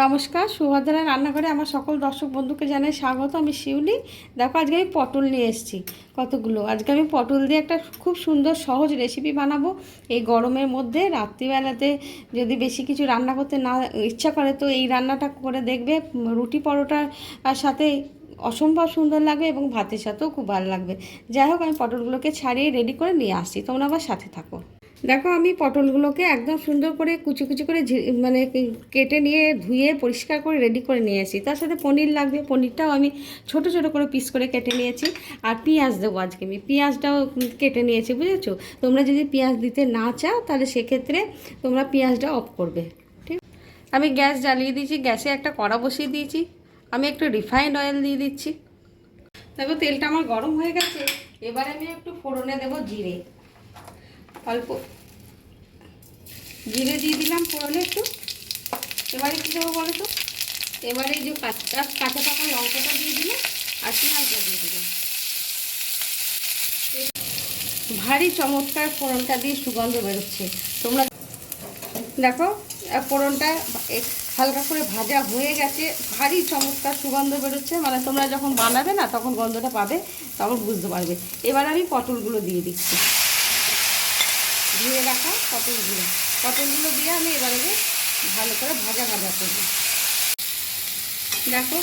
নমস্কার, সুভদ্রা রান্নাঘরে আমার সকল দর্শক বন্ধুকে জানাই স্বাগত। আমি শিউলি। দেখো, আজকে আমি পটল নিয়ে এসেছি কতগুলো। আজকে আমি পটল দিয়ে একটা খুব সুন্দর সহজ রেসিপি বানাবো এই গরমের মধ্যে। রাত্রিবেলাতে যদি বেশি কিছু রান্না করতে না ইচ্ছা করে তো এই রান্নাটা করে দেখবে, রুটি পরোটার সাথে অসম্ভব সুন্দর লাগবে এবং ভাতের সাথেও খুব ভালো লাগবে। যাই হোক, আমি পটলগুলোকে ছাড়িয়ে রেডি করে নিয়ে আসছি, তোমরা আবার সাথে থাকো। দেখো, আমি পটলগুলোকে একদম সুন্দর করে কুচি কুচি করে মানে কেটে নিয়ে ধুয়ে পরিষ্কার করে রেডি করে নিয়ে আসি। তার সাথে পনির লাগবে, পনিরটাও আমি ছোট ছোট করে পিস করে কেটে নিয়েছি। আর পেঁয়াজ দেবো আজকে, আমি পেঁয়াজটাও কেটে নিয়েছি, বুঝেছো? তোমরা যদি পেঁয়াজ দিতে না চাও তাহলে সেক্ষেত্রে তোমরা পেঁয়াজটা অফ করবে। ঠিক, আমি গ্যাস জ্বালিয়ে দিয়েছি, গ্যাসে একটা কড়া বসিয়ে দিয়েছি। আমি একটু রিফাইন্ড অয়েল দিয়ে দিচ্ছি। দেখো, তেলটা আমার গরম হয়ে গেছে। এবারে আমি একটু ফোড়নে দেবো জিরে, অল্প জিরে দিয়ে দিলাম ফোড়নে একটু। এবারে কী দেবো বলো তো? এবারে এই যে কাঁচা পাকা লঙ্কাটা দিয়ে দিলাম আর পেঁয়াজটা দিয়ে দিলাম। ভারী চমৎকার ফোড়নটা দিয়ে সুগন্ধ বেরোচ্ছে। তোমরা দেখো, ফোড়নটা হালকা করে ভাজা হয়ে গেছে, ভারী চমৎকার সুগন্ধ বেরোচ্ছে। মানে তোমরা যখন বানাবে না তখন গন্ধটা পাবে, তখন বুঝতে পারবে। এবার আমি পটলগুলো দিয়ে দিচ্ছি, ধুয়ে রাখা পটলগুলো দিয়ে আমি এবারে ভালো করে ভাজা করব। দেখো,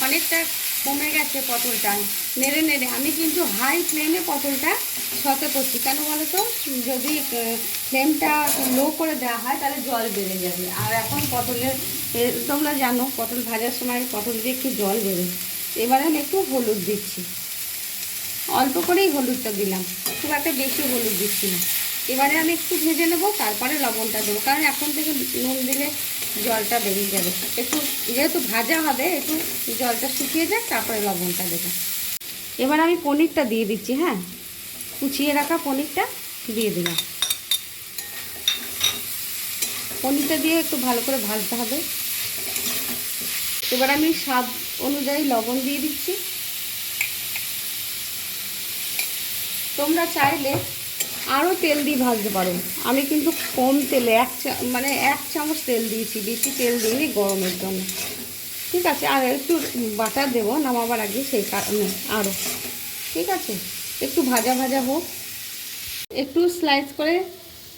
অনেকটা কমে গেছে পটলটা। নেড়ে নেড়ে আমি কিন্তু হাই ফ্লেমে পটলটা সতে করছি। কেন বলো তো? যদি ফ্লেমটা লো করে দেওয়া হয় তাহলে জল বেড়ে যাবে। আর এখন পটলের তোমরা জানো, পটল ভাজার সময় পটল দিয়ে একটু জল বেরোয়। এবারে আমি একটু হলুদ দিচ্ছি, অল্প করেই হলুদটা দিলাম, খুব একটা বেশি হলুদ দিচ্ছি না। এবারে আমি একটু ভেজে নেবো, তারপরে লবণটা দেবো, কারণ এখন থেকে নুন দিলে জলটা বেরিয়ে যাবে। একটু যেহেতু ভাজা হবে, একটু জলটা শুকিয়ে যাক, তারপরে লবণটা দেবো। এবার আমি পনিরটা দিয়ে দিচ্ছি। হ্যাঁ, কুচিয়ে রাখা পনিরটা দিয়ে দিলাম। পনিরটা দিয়ে একটু ভালো করে ভাজতে হবে। এবার আমি স্বাদ অনুযায়ী লবণ দিয়ে দিচ্ছি। তোমরা চাইলে আরও তেল দিয়ে ভাজতে পারো। আমি কিন্তু কম তেলে এক চামচ তেল দিয়েছি, বেশি তেল দিইনি গরমের জন্য। ঠিক আছে, আর একটু বাটার দেবো নামাবার আগে, সেই কারণে আরও। ঠিক আছে, একটু ভাজা ভাজা হোক। একটু স্লাইস করে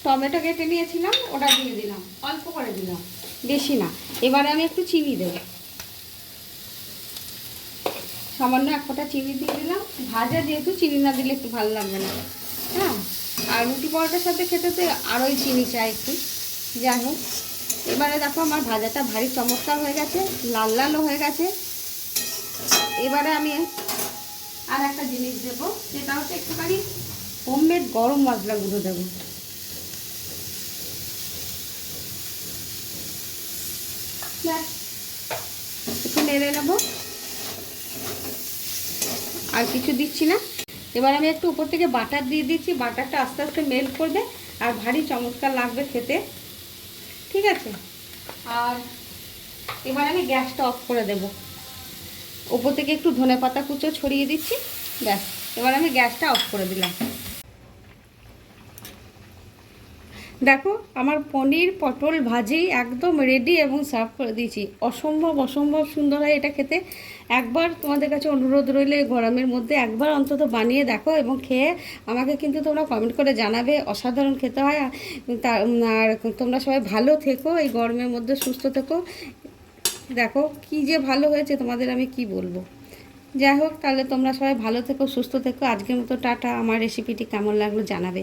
টমেটো কেটে নিয়েছিলাম, ওটা দিয়ে দিলাম, অল্প করে দিলাম, বেশি না। এবারে আমি একটু চিনি দেবো, সামান্য এক ফোঁটা চিনি দিয়ে দিলাম। ভাজা যেহেতু চিনি না দিলে একটু ভালো লাগবে না। হ্যাঁ, আর রুটি পরোটার সাথে খেতে তো আরোই চিনি চাই একটু। যাই হোক, এবারে দেখো আমার ভাজাটা ভারী চমৎকার হয়ে গেছে, লাল লালও হয়ে গেছে। এবারে আমি আর একটা জিনিস দেবো, সেটা হচ্ছে একটুখানি হোমমেড গরম মশলা গুঁড়ো দেবো। একটু নেড়ে নেবো, আর কিছু দিচ্ছি না। এবার আমি একটু উপর থেকে বাটার দিয়ে দিচ্ছি, বাটারটা আস্তে আস্তে মেল্ট করবে আর ভারী চমৎকার লাগবে খেতে। ঠিক আছে, আর এবার আমি গ্যাসটা অফ করে দেব। উপর থেকে একটু ধনেপাতা কুচো ছড়িয়ে দিচ্ছি, ব্যাস। এবার আমি গ্যাসটা অফ করে দিলাম। দেখো, আমার পনির পটল ভাজি একদম রেডি এবং সার্ভ করে দিয়েছি। অসম্ভব সুন্দর হয় এটা খেতে। একবার তোমাদের কাছে অনুরোধ রইলে গরমের মধ্যে একবার অন্তত বানিয়ে দেখো এবং খেয়ে আমাকে কিন্তু তোমরা কমেন্ট করে জানাবে। অসাধারণ খেতে হয়। আর তোমরা সবাই ভালো থেকো, এই গরমের মধ্যে সুস্থ থেকো। দেখো কি যে ভালো হয়েছে, তোমাদের আমি কি বলবো। যাই হোক, তাহলে তোমরা সবাই ভালো থেকো, সুস্থ থেকো। আজকের মতো টাটা। আমার রেসিপিটি কেমন লাগলো জানাবে।